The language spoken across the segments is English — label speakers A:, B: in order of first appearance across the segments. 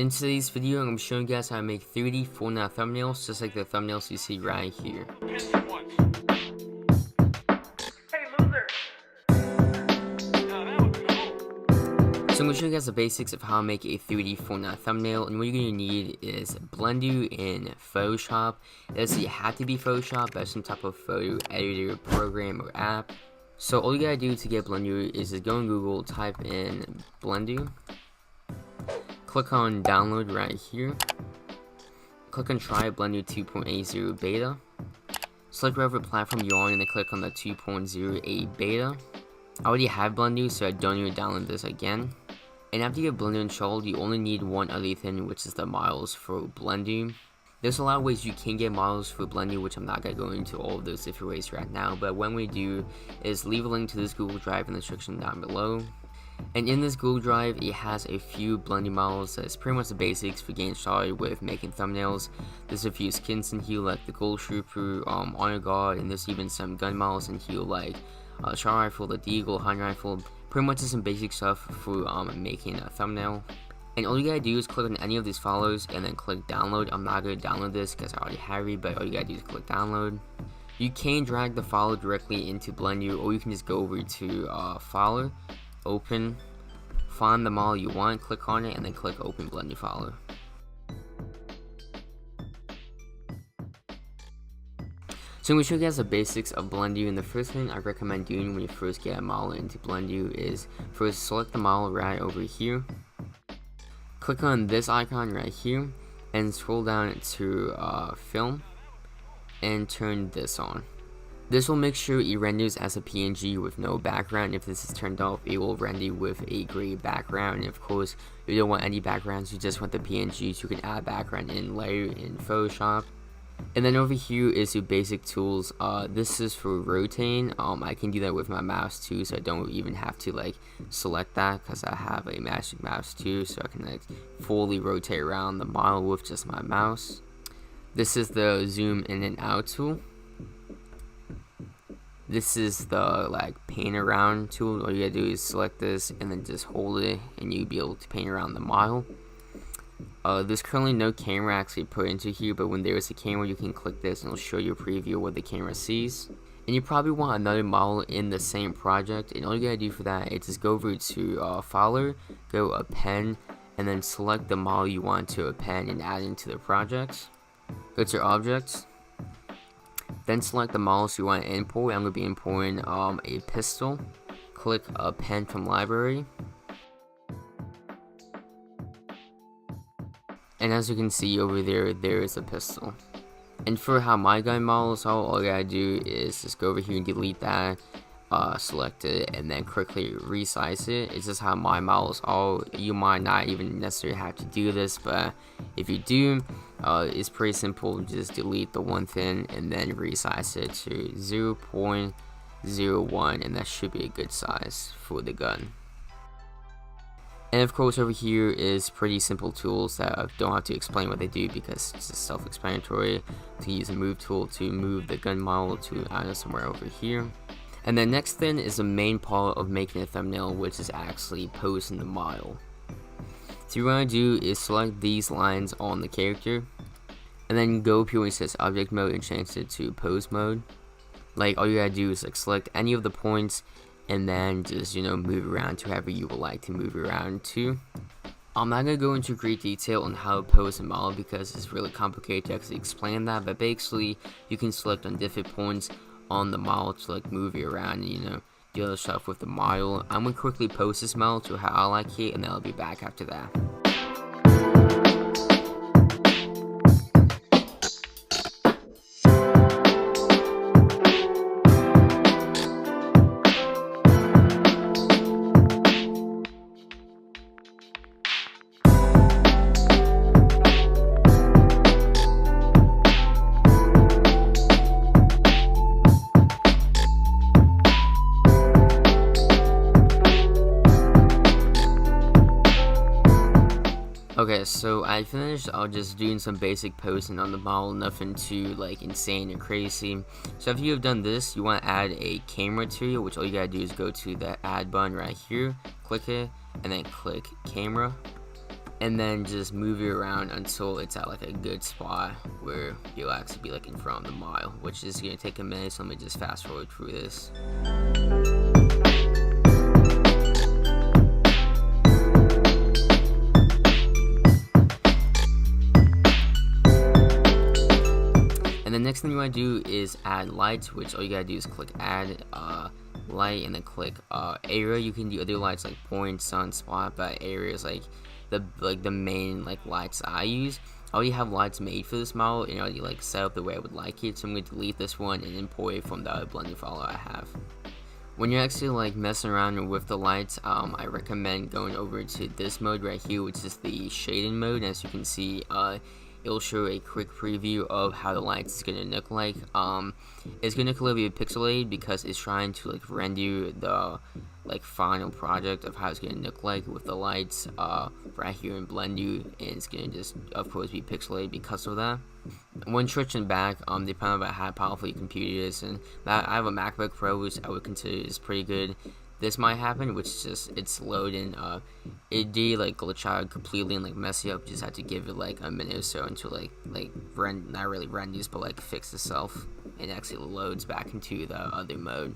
A: In today's video, I'm going to be showing you guys how to make 3D Fortnite thumbnails, just like the thumbnails you see right here. So I'm going to show you guys the basics of how to make a 3D Fortnite thumbnail, and what you're going to need is Blender and Photoshop. It doesn't have to be Photoshop, but some type of photo editor program or app. So all you gotta do to get Blender is just go on Google, type in Blender, click on download right here, click on try Blender 2.80 beta, select whatever platform you're on and then click on the 2.08 beta. I already have Blender, so I don't need to download this again. And after you get Blender installed, you only need one other thing, which is the models for Blender. There's a lot of ways you can get models for Blender, which I'm not going to go into all of those different ways right now, but what we do is leave a link to this Google Drive in the description down below. And in this Google Drive, it has a few Blender models that's pretty much the basics for getting started with making thumbnails. There's a few skins in here like the Gold Trooper, Honor Guard, and there's even some gun models in here like Shot Rifle, the Deagle, Hunt Rifle. Pretty much just some basic stuff for making a thumbnail. And all you gotta do is click on any of these files and then click download. I'm not gonna download this because I already have it, but all you gotta do is click download. You can drag the file directly into Blender, or you can just go over to Filer, open, find the model you want, click on it, and then click open Blender Filer. So I'm going to show you guys the basics of Blender, and the first thing I recommend doing when you first get a model into Blender is first select the model right over here. Click on this icon right here and scroll down to film and turn this on. This will make sure it renders as a PNG with no background. If this is turned off, it will render with a gray background. And of course, you don't want any backgrounds, you just want the PNG, so you can add background in later in Photoshop. And then over here is your basic tools. This is for rotating. I can do that with my mouse too, so I don't even have to like select that because I have a magic mouse too, so I can like fully rotate around the model with just my mouse. This is the zoom in and out tool. This is the like paint around tool. All you gotta do is select this and then just hold it, and you'll be able to paint around the model. There's currently no camera actually put into here, but when there is a camera, you can click this and it'll show you a preview of what the camera sees. And you probably want another model in the same project, and all you gotta do for that is just go over to Filer, go append, and then select the model you want to append and add into the project. Go to objects, then select the models you want to import. I'm going to be importing a pistol. Click append from library. And as you can see over there, there is a pistol. And for how my gun models are, all you gotta do is just go over here and delete that, select it, and then quickly resize it. It's just how my models are. You might not even necessarily have to do this, but if you do, it's pretty simple. Just delete the one thing and then resize it to 0.01, and that should be a good size for the gun. And of course over here is pretty simple tools that I don't have to explain what they do because it's just self-explanatory. To use a move tool to move the gun model to somewhere over here. And the next thing is the main part of making a thumbnail, which is actually posing the model. So what you want to do is select these lines on the character, and then go up here where it says object mode and change it to pose mode. Like all you gotta do is like select any of the points and then just move around to however you would like to move around to. I'm not going to go into great detail on how to pose a model because it's really complicated to actually explain that, but basically you can select on different points on the model to like move it around and do other stuff with the model. I'm going to quickly pose this model to how I like it, and then I'll be back after that. Okay, so I finished just doing some basic posing on the model, nothing too like insane or crazy. So after you have done this, you want to add a camera material, which all you gotta do is go to the add button right here, click it, and then click camera. and then just move it around until it's at like a good spot where you'll actually be like in front of the model, which is gonna take a minute. So let me just fast forward through this. And the next thing you want to do is add lights, which all you gotta do is click add light and then click area. You can do other lights like point, sun, spot, but area is like the main like lights I use. I already have lights made for this model and already like set up the way I would like it, so I'm going to delete this one and import it from the other Blender file I have. When you're actually like messing around with the lights, I recommend going over to this mode right here, which is the shading mode. As you can see, it'll show a quick preview of how the lights is gonna look like. It's gonna look a little bit pixelated because it's trying to like render the like final project of how it's gonna look like with the lights right here in Blender, and it's gonna just of course be pixelated because of that. When switching back, depending on how powerful your computer is, and I have a MacBook Pro, which I would consider is pretty good. This might happen, which is just it's loading. It did like glitch out completely and like mess it up. Just had to give it like a minute or so until like not really renders, but like fix itself and actually loads back into the other mode.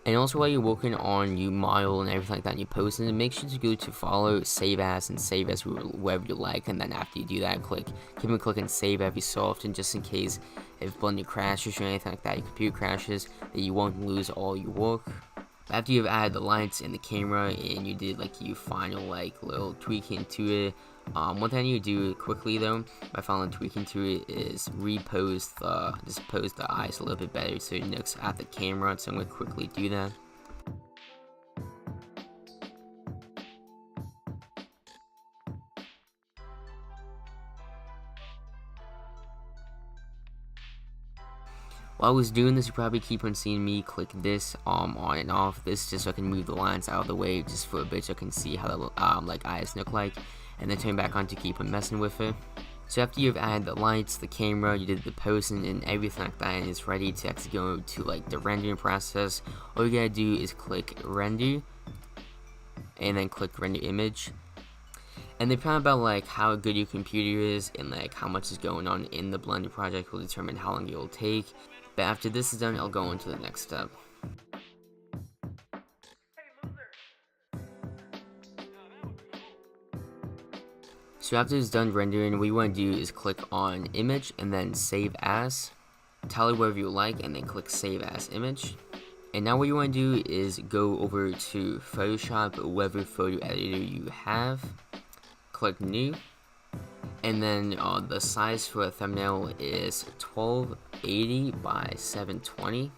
A: And also while you're working on your model and everything like that and you're posting it, make sure to go to follow, save as, and save as wherever you like. And then after you do that, keep on clicking save every so often, just in case if Blender crashes or anything like that, your computer crashes, that you won't lose all your work. After you've added the lights and the camera and you did like your final like little tweaking to it, one thing you do quickly though, by final tweaking to it, is just pose the eyes a little bit better so it looks at the camera. So I'm going to quickly do that. While I was doing this, you probably keep on seeing me click this on and off. This just so I can move the lines out of the way just for a bit, so I can see how the like eyes look like, and then turn back on to keep on messing with it. So after you've added the lights, the camera, you did the posing and everything like that, and it's ready to actually go to like the rendering process, all you gotta do is click render and then click render image. And depending about like how good your computer is and like how much is going on in the Blender project will determine how long it will take. But after this is done, I'll go on to the next step. So after it's done rendering, what you want to do is click on image and then save as. Tell it wherever you like and then click save as image. And now what you want to do is go over to Photoshop or whatever photo editor you have. Click new. And then the size for a thumbnail is 1280 by 720.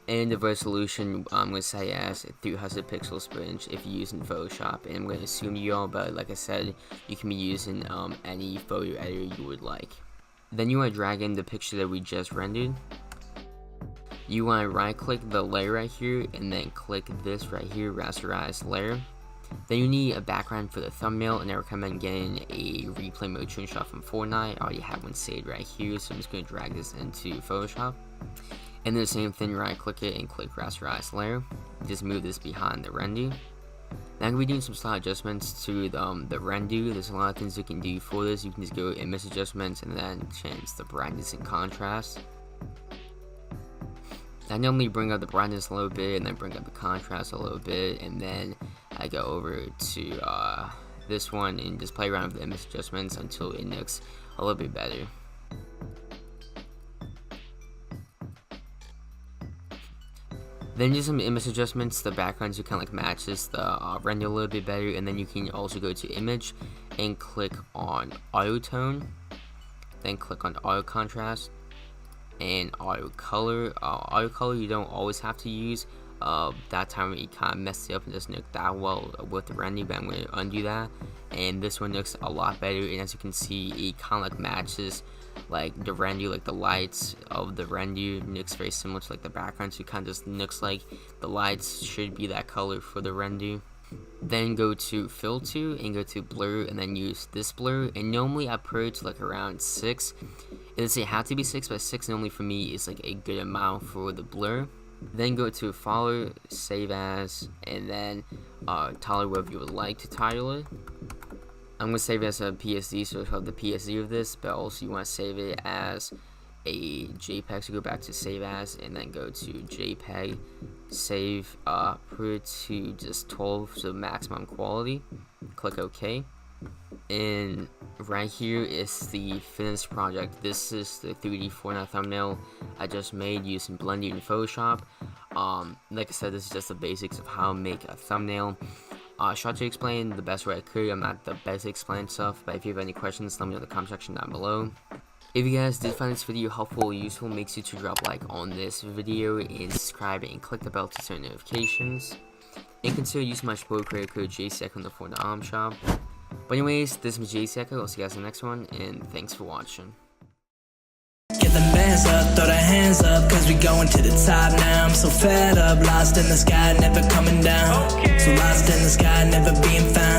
A: And the resolution I'm going to say as 300 pixels per inch if you're using Photoshop. And I'm going to assume you are, but like I said, you can be using any photo editor you would like. Then you want to drag in the picture that we just rendered. You want to right click the layer right here and then click this right here, rasterize layer. Then you need a background for the thumbnail, and I recommend getting a replay motion shot from Fortnite. I already have one saved right here, so I'm just going to drag this into Photoshop. And then the same thing, right click it and click rasterize layer. Just move this behind the render. Now I'm going to be doing some slight adjustments to the render. There's a lot of things you can do for this. You can just go image adjustments and then change the brightness and contrast. I normally bring up the brightness a little bit and then bring up the contrast a little bit, and then I go over to this one and just play around with the image adjustments until it looks a little bit better. Then do some image adjustments, the background so kind of like matches the render a little bit better, and then you can also go to image and click on auto tone, then click on auto contrast and auto color. Auto color you don't always have to use. That time it kind of messed it up and doesn't look that well with the render, but I'm going to undo that, and this one looks a lot better. And as you can see, it kind of like matches like the render, like the lights of the render looks very similar to like the background, so it kind of just looks like the lights should be that color for the render. Then go to filter and go to blur and then use this blur, and normally I put it to like around 6. It doesn't have to be 6, but 6 normally for me is like a good amount for the blur. Then go to follow, save as, and then title whatever you would like to title it. I'm going to save it as a PSD, so it's called the PSD of this, but also you want to save it as a JPEG, so go back to save as, and then go to JPEG, save, put it to just 12, so maximum quality, click OK. And right here is the finished project. This is the 3D Fortnite thumbnail I just made using Blender and Photoshop. Like I said, this is just the basics of how to make a thumbnail. I tried to explain the best way I could. I'm not the best at explaining stuff, but if you have any questions, let me know in the comment section down below. If you guys did find this video helpful or useful, make sure to drop a like on this video and subscribe and click the bell to turn notifications. And consider using my promo credit code JcEcho in the Fortnite shop. But anyways, this is JcEcho. I'll see you guys in the next one, and thanks for watching.
B: Get them bands up, throw their hands up, cause we going to the top now. I'm so fed up, lost in the sky, never coming down. So lost in the sky, never being found.